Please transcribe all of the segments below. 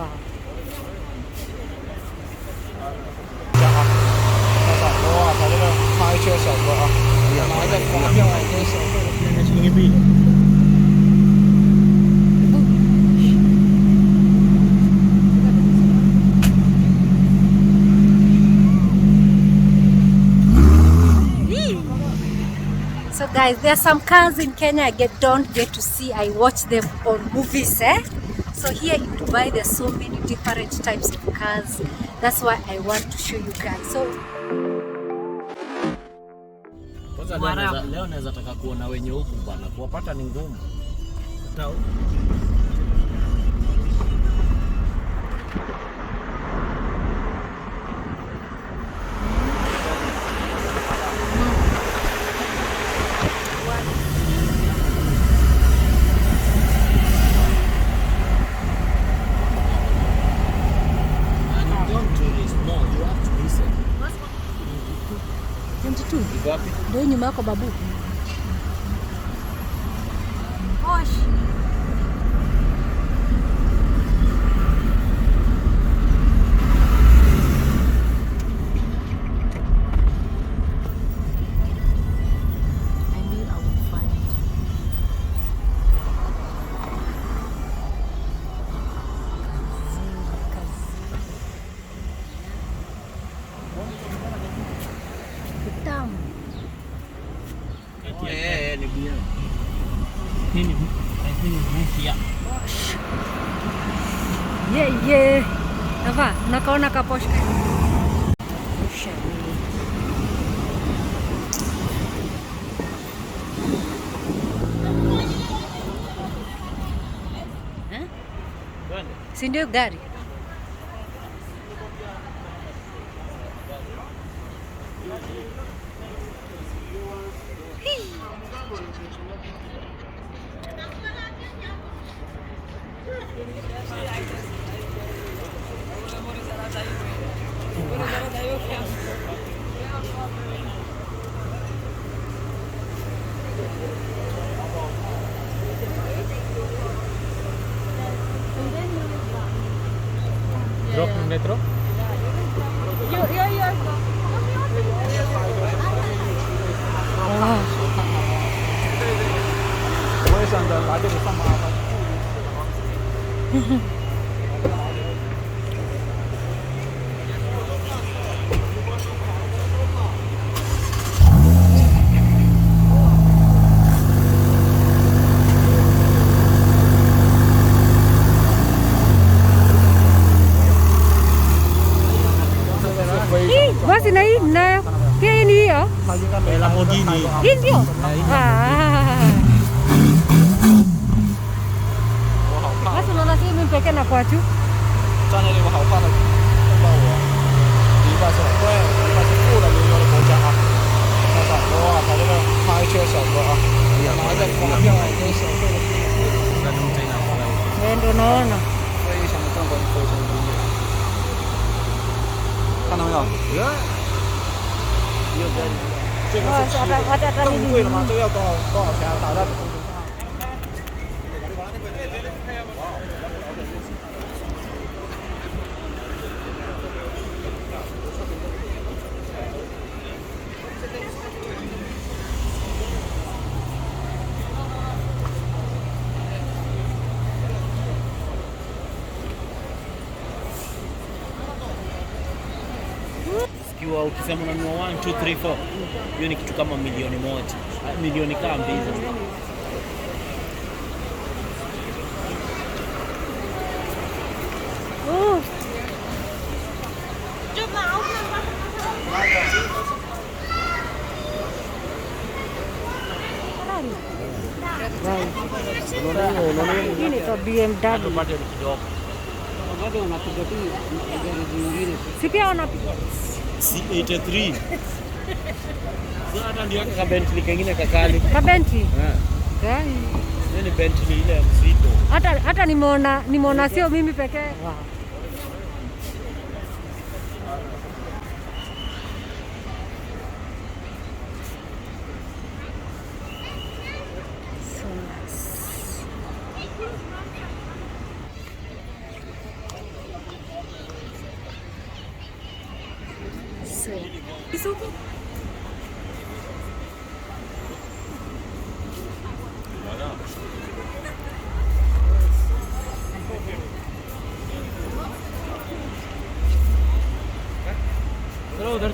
So guys, there are some cars in Kenya I don't get to see. I watch them on movies, So here in Dubai, there's so many different types of cars. That's why I want to show you guys. So leo naweza taka kuona wenye huku bana, kuwapata ni ngumu. ndio nyuma yako babu. Osh. Yeah. Ava, nakaona kaposh ka. Si ndio gari? Drop metro? Yo. Puedes andar la de esa mapa. Basi na hii nayo. Pia hii ni hiyo? Lamborghini. Hii ndio? Basi unaona si mimi pekee na kwa tu. Ndio naona. Sikiwa ukisema unanunua 1 2 3 4, hiyo ni kitu kama milioni moja, milioni kama mbili. Hii ni BMW. Si pia wanapiga C83. Sasa ndio kaka Bentley kingine kakali. Ka Bentley? Gani? Ni Bentley ile ya mzito. Hata nimeona sio mimi pekee. Isuku. चलो उधर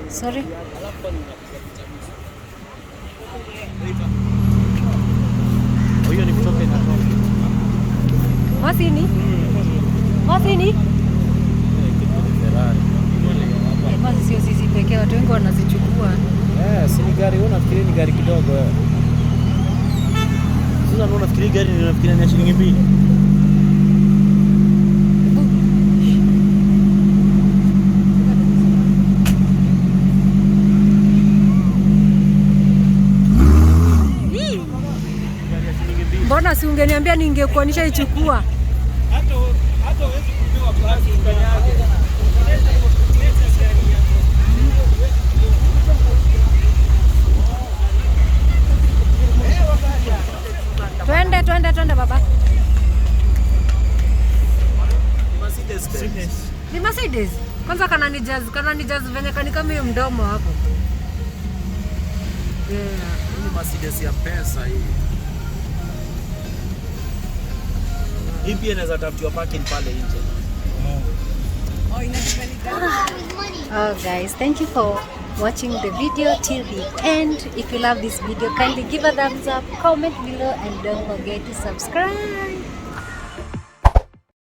Sorry. Huyo ni kutoka inatoka. Masini? Masini? Ferrari. Basi sio sisi pekee, watu wengi wanazichukua. Si ni gari, wewe unafikiri ni gari kidogo wewe. Sasa unafikiri gari ni unafikiri ni shilingi 2? Mbona si ungeniambia ningekuonisha ichukua? Hata huwezi kupewa plasi ukanyage. Twende baba. Mercedes. Ni Mercedes. Kwanza kananijazi venye kama hiyo mdomo hapo. Ni Mercedes ya pesa hii. Hii pia inaweza tafutiwa parking pale nje. Oh guys, thank you for watching the video till the end. If you love this video, kindly give a thumbs up, comment below and don't forget to subscribe.